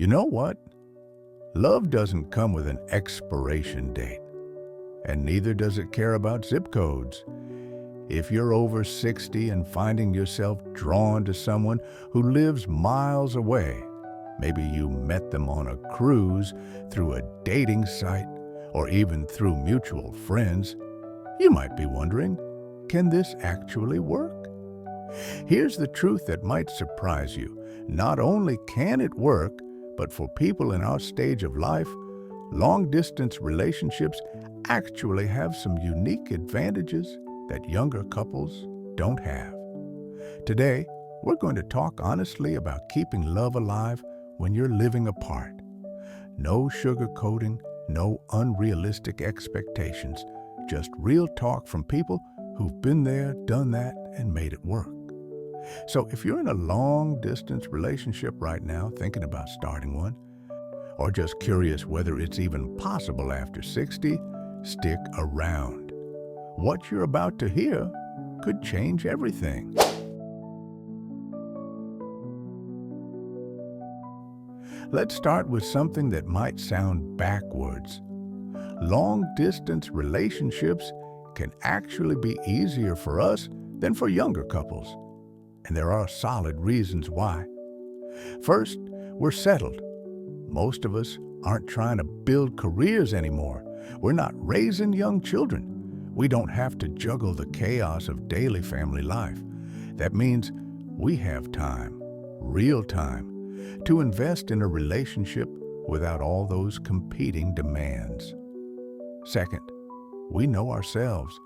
You know what? Love doesn't come with an expiration date, and neither does it care about zip codes. If you're over 60 and finding yourself drawn to someone who lives miles away, maybe you met them on a cruise, through a dating site, or even through mutual friends, you might be wondering, can this actually work? Here's the truth that might surprise you. Not only can it work, but for people in our stage of life, long-distance relationships actually have some unique advantages that younger couples don't have. Today, we're going to talk honestly about keeping love alive when you're living apart. No sugarcoating, no unrealistic expectations, just real talk from people who've been there, done that, and made it work. So if you're in a long-distance relationship right now, thinking about starting one, or just curious whether it's even possible after 60, stick around. What you're about to hear could change everything. Let's start with something that might sound backwards. Long-distance relationships can actually be easier for us than for younger couples. And there are solid reasons why. First, we're settled. Most of us aren't trying to build careers anymore. We're not raising young children. We don't have to juggle the chaos of daily family life. That means we have time, real time, to invest in a relationship without all those competing demands. Second, we know ourselves.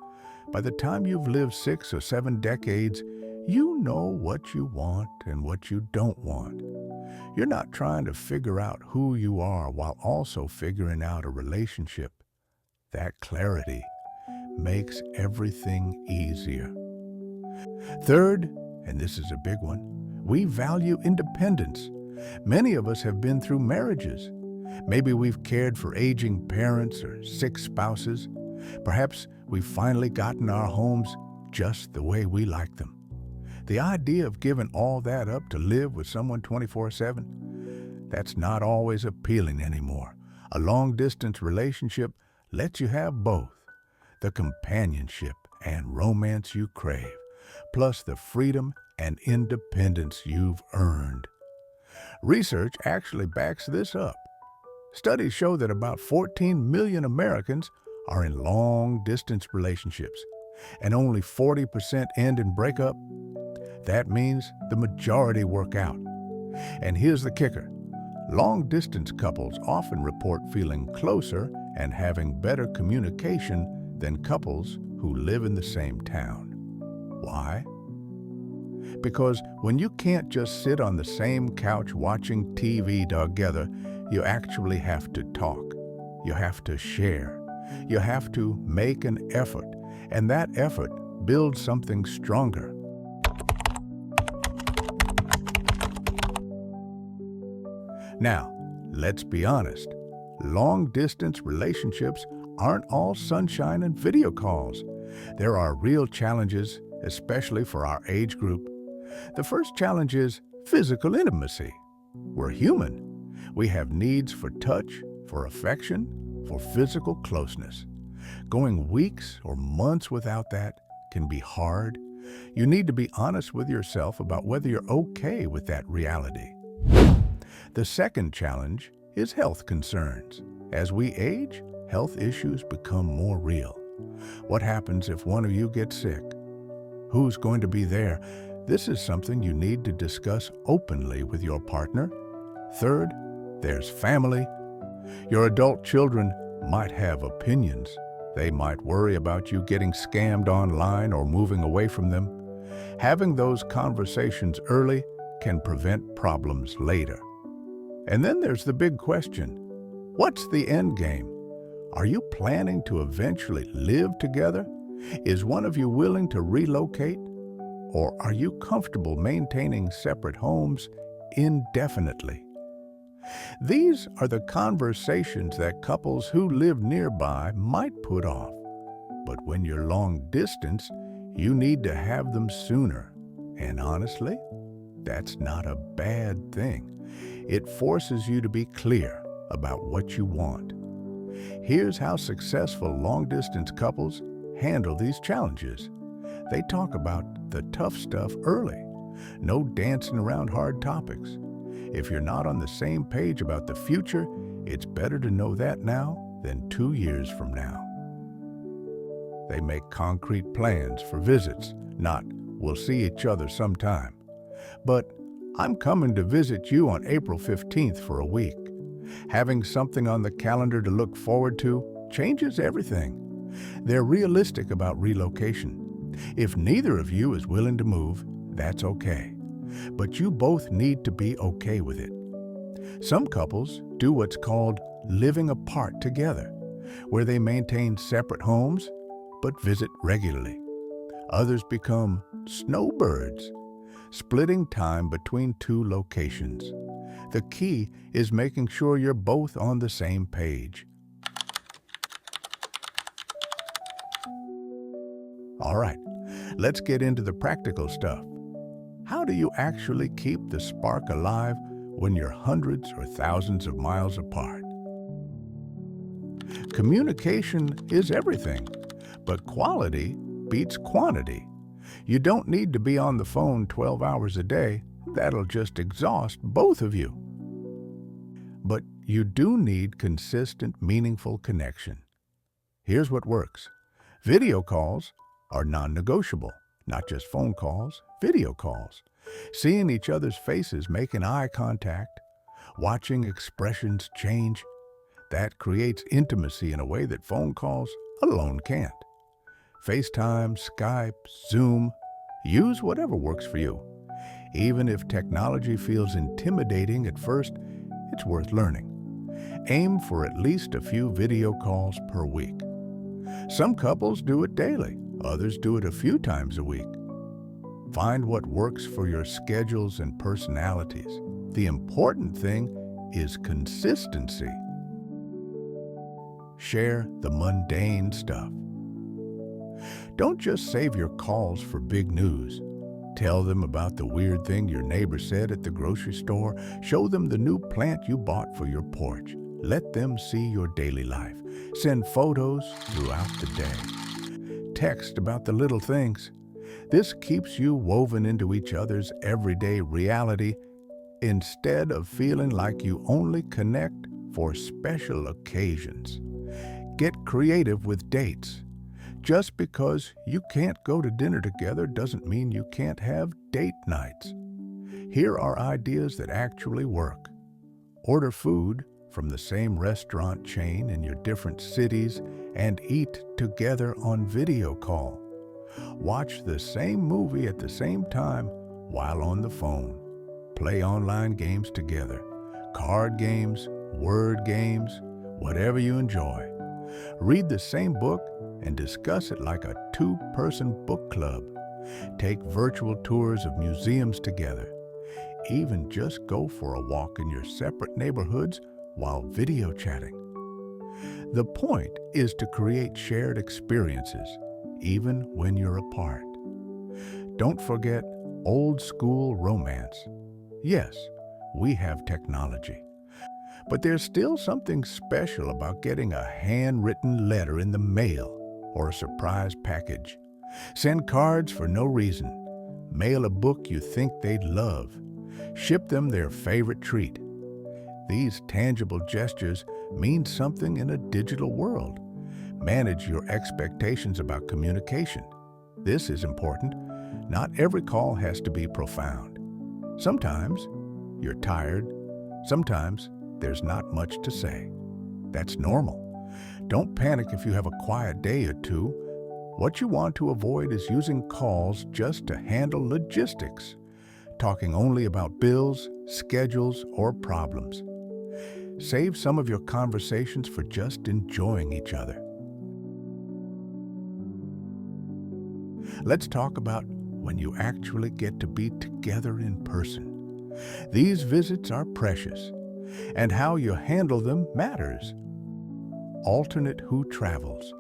By the time you've lived 6 or 7 decades, you know what you want and what you don't want. You're not trying to figure out who you are while also figuring out a relationship. That clarity makes everything easier. Third, and this is a big one, we value independence. Many of us have been through marriages. Maybe we've cared for aging parents or sick spouses. Perhaps we've finally gotten our homes just the way we like them. The idea of giving all that up to live with someone 24/7, that's not always appealing anymore. A long-distance relationship lets you have both, the companionship and romance you crave, plus the freedom and independence you've earned. Research actually backs this up. Studies show that about 14 million Americans are in long-distance relationships, and only 40% end in breakup. That means the majority work out. And here's the kicker. Long-distance couples often report feeling closer and having better communication than couples who live in the same town. Why? Because when you can't just sit on the same couch watching TV together, you actually have to talk. You have to share. You have to make an effort, and that effort builds something stronger. Now, let's be honest. Long-distance relationships aren't all sunshine and video calls. There are real challenges, especially for our age group. The first challenge is physical intimacy. We're human. We have needs for touch, for affection, for physical closeness. Going weeks or months without that can be hard. You need to be honest with yourself about whether you're okay with that reality. The second challenge is health concerns. As we age, health issues become more real. What happens if one of you gets sick? Who's going to be there? This is something you need to discuss openly with your partner. Third, there's family. Your adult children might have opinions. They might worry about you getting scammed online or moving away from them. Having those conversations early can prevent problems later. And then there's the big question. What's the end game? Are you planning to eventually live together? Is one of you willing to relocate? Or are you comfortable maintaining separate homes indefinitely? These are the conversations that couples who live nearby might put off. But when you're long distance, you need to have them sooner. And honestly, that's not a bad thing. It forces you to be clear about what you want. Here's how successful long-distance couples handle these challenges. They talk about the tough stuff early. No dancing around hard topics. If you're not on the same page about the future, it's better to know that now than 2 years from now. They make concrete plans for visits, not "we'll see each other sometime," but "I'm coming to visit you on April 15th for a week." Having something on the calendar to look forward to changes everything. They're realistic about relocation. If neither of you is willing to move, that's okay. But you both need to be okay with it. Some couples do what's called living apart together, where they maintain separate homes but visit regularly. Others become snowbirds, splitting time between 2 locations. The key is making sure you're both on the same page. All right, let's get into the practical stuff. How do you actually keep the spark alive when you're hundreds or thousands of miles apart? Communication is everything, but quality beats quantity. You don't need to be on the phone 12 hours a day. That'll just exhaust both of you. But you do need consistent, meaningful connection. Here's what works. Video calls are non-negotiable. Not just phone calls, video calls. Seeing each other's faces, making eye contact, watching expressions change, that creates intimacy in a way that phone calls alone can't. FaceTime, Skype, Zoom, use whatever works for you. Even if technology feels intimidating at first, it's worth learning. Aim for at least a few video calls per week. Some couples do it daily, others do it a few times a week. Find what works for your schedules and personalities. The important thing is consistency. Share the mundane stuff. Don't just save your calls for big news. Tell them about the weird thing your neighbor said at the grocery store. Show them the new plant you bought for your porch. Let them see your daily life. Send photos throughout the day. Text about the little things. This keeps you woven into each other's everyday reality instead of feeling like you only connect for special occasions. Get creative with dates. Just because you can't go to dinner together doesn't mean you can't have date nights. Here are ideas that actually work. Order food from the same restaurant chain in your different cities and eat together on video call. Watch the same movie at the same time while on the phone. Play online games together. Card games, word games, whatever you enjoy. Read the same book and discuss it like a 2-person book club. Take virtual tours of museums together. Even just go for a walk in your separate neighborhoods while video chatting. The point is to create shared experiences, even when you're apart. Don't forget old school romance. Yes, we have technology. But there's still something special about getting a handwritten letter in the mail or a surprise package. Send cards for no reason. Mail a book you think they'd love. Ship them their favorite treat. These tangible gestures mean something in a digital world. Manage your expectations about communication. This is important. Not every call has to be profound. Sometimes you're tired. Sometimes there's not much to say. That's normal. Don't panic if you have a quiet day or two. What you want to avoid is using calls just to handle logistics, talking only about bills, schedules, or problems. Save some of your conversations for just enjoying each other. Let's talk about when you actually get to be together in person. These visits are precious, and how you handle them matters. Alternate who travels.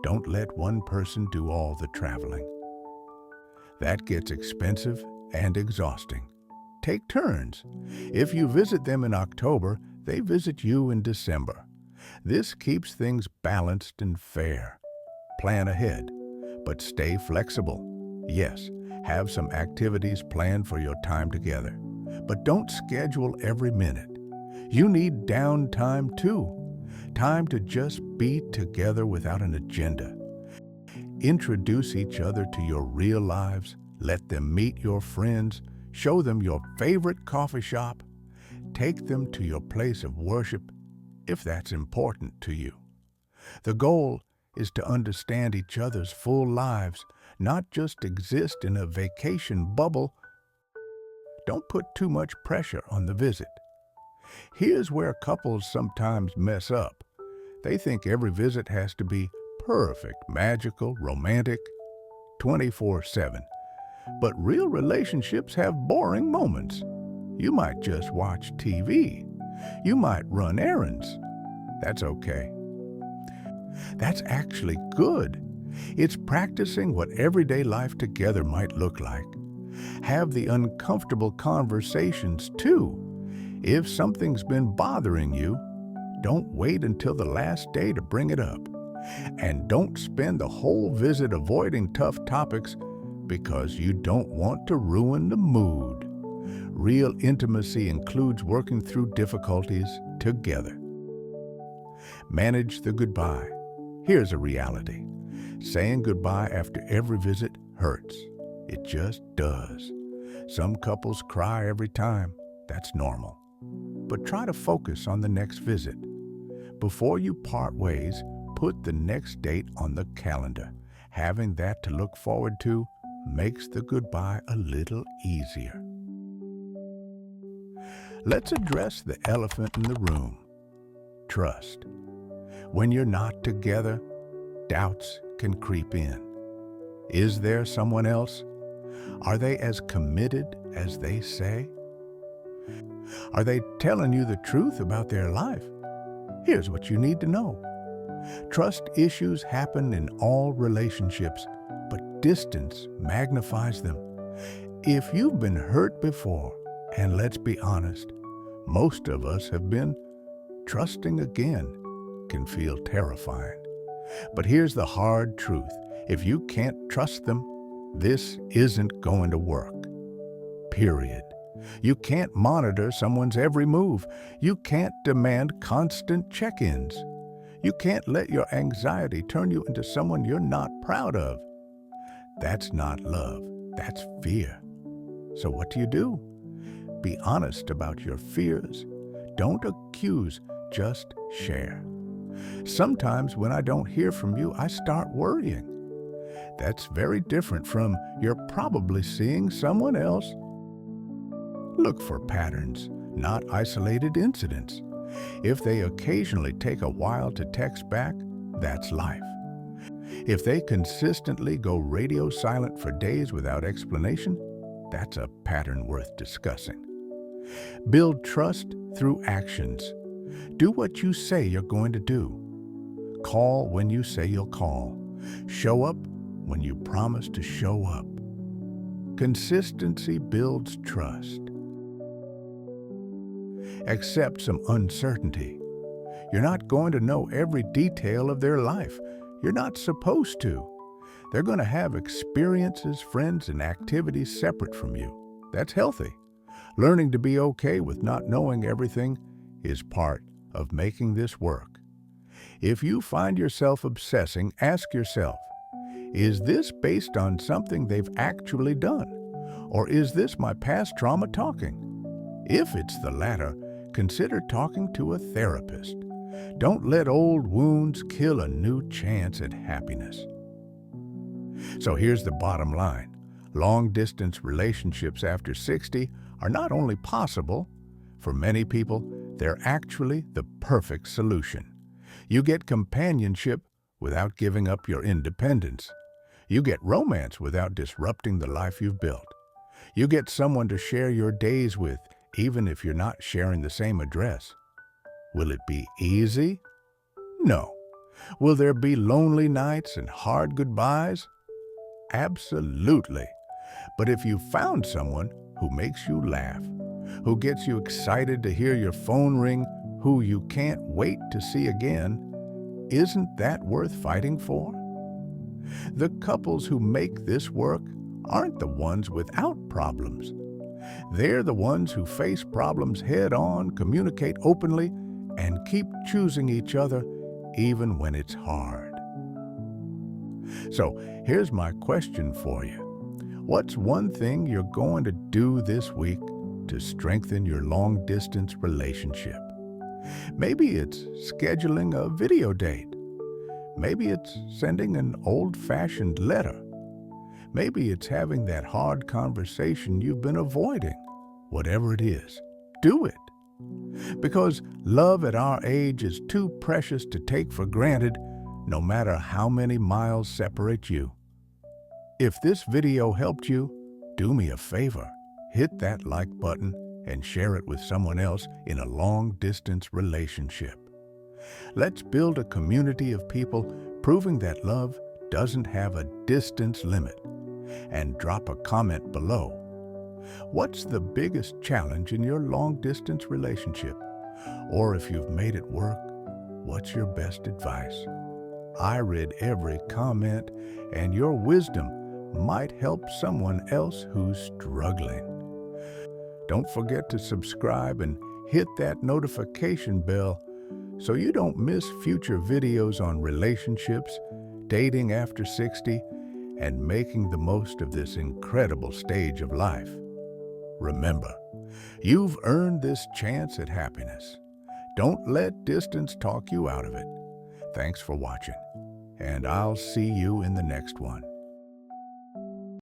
Don't let one person do all the traveling. That gets expensive and exhausting. take turns. If you visit them in October, they visit you in December. This keeps things balanced and fair. Plan ahead, but stay flexible. Yes, have some activities planned for your time together, but don't schedule every minute. You need downtime too. Time to just be together without an agenda. Introduce each other to your real lives. Let them meet your friends. Show them your favorite coffee shop. Take them to your place of worship, if that's important to you. The goal is to understand each other's full lives, not just exist in a vacation bubble. Don't put too much pressure on the visit. Here's where couples sometimes mess up. They think every visit has to be perfect, magical, romantic, 24/7. But real relationships have boring moments. You might just watch TV. You might run errands. That's okay. That's actually good. It's practicing what everyday life together might look like. Have the uncomfortable conversations too. If something's been bothering you, don't wait until the last day to bring it up. And don't spend the whole visit avoiding tough topics because you don't want to ruin the mood. Real intimacy includes working through difficulties together. Manage the goodbye. Here's a reality. Saying goodbye after every visit hurts. It just does. Some couples cry every time. That's normal. But try to focus on the next visit. Before you part ways, put the next date on the calendar. Having that to look forward to makes the goodbye a little easier. Let's address the elephant in the room. Trust. When you're not together, doubts can creep in. Is there someone else? Are they as committed as they say? Are they telling you the truth about their life? Here's what you need to know. Trust issues happen in all relationships, but distance magnifies them. If you've been hurt before, and let's be honest, most of us have been, trusting again can feel terrifying. But here's the hard truth. If you can't trust them, this isn't going to work. Period. You can't monitor someone's every move. You can't demand constant check-ins. You can't let your anxiety turn you into someone you're not proud of. That's not love. That's fear. So what do? Be honest about your fears. Don't accuse, just share. Sometimes when I don't hear from you, I start worrying. That's very different from you're probably seeing someone else. Look for patterns, not isolated incidents. If they occasionally take a while to text back, that's life. If they consistently go radio silent for days without explanation, that's a pattern worth discussing. Build trust through actions. Do what you say you're going to do. Call when you say you'll call. Show up when you promise to show up. Consistency builds trust. Accept some uncertainty. You're not going to know every detail of their life. You're not supposed to. They're going to have experiences, friends, and activities separate from you. That's healthy. Learning to be okay with not knowing everything is part of making this work. If you find yourself obsessing, ask yourself, is this based on something they've actually done? Or is this my past trauma talking? If it's the latter, consider talking to a therapist. Don't let old wounds kill a new chance at happiness. So here's the bottom line. Long-distance relationships after 60 are not only possible, for many people, they're actually the perfect solution. You get companionship without giving up your independence. You get romance without disrupting the life you've built. You get someone to share your days with, even if you're not sharing the same address. Will it be easy? No. Will there be lonely nights and hard goodbyes? Absolutely. But if you found someone, who makes you laugh, who gets you excited to hear your phone ring, who you can't wait to see again, isn't that worth fighting for? The couples who make this work aren't the ones without problems. They're the ones who face problems head-on, communicate openly, and keep choosing each other even when it's hard. So here's my question for you. What's one thing you're going to do this week to strengthen your long-distance relationship? Maybe it's scheduling a video date. Maybe it's sending an old-fashioned letter. Maybe it's having that hard conversation you've been avoiding. Whatever it is, do it. Because love at our age is too precious to take for granted, no matter how many miles separate you. If this video helped you, do me a favor. Hit that like button and share it with someone else in a long-distance relationship. Let's build a community of people proving that love doesn't have a distance limit. And drop a comment below. What's the biggest challenge in your long-distance relationship? Or if you've made it work, what's your best advice? I read every comment, and your wisdom might help someone else who's struggling. Don't forget to subscribe and hit that notification bell so you don't miss future videos on relationships, dating after 60, and making the most of this incredible stage of life. Remember, you've earned this chance at happiness. Don't let distance talk you out of it. Thanks for watching, and I'll see you in the next one.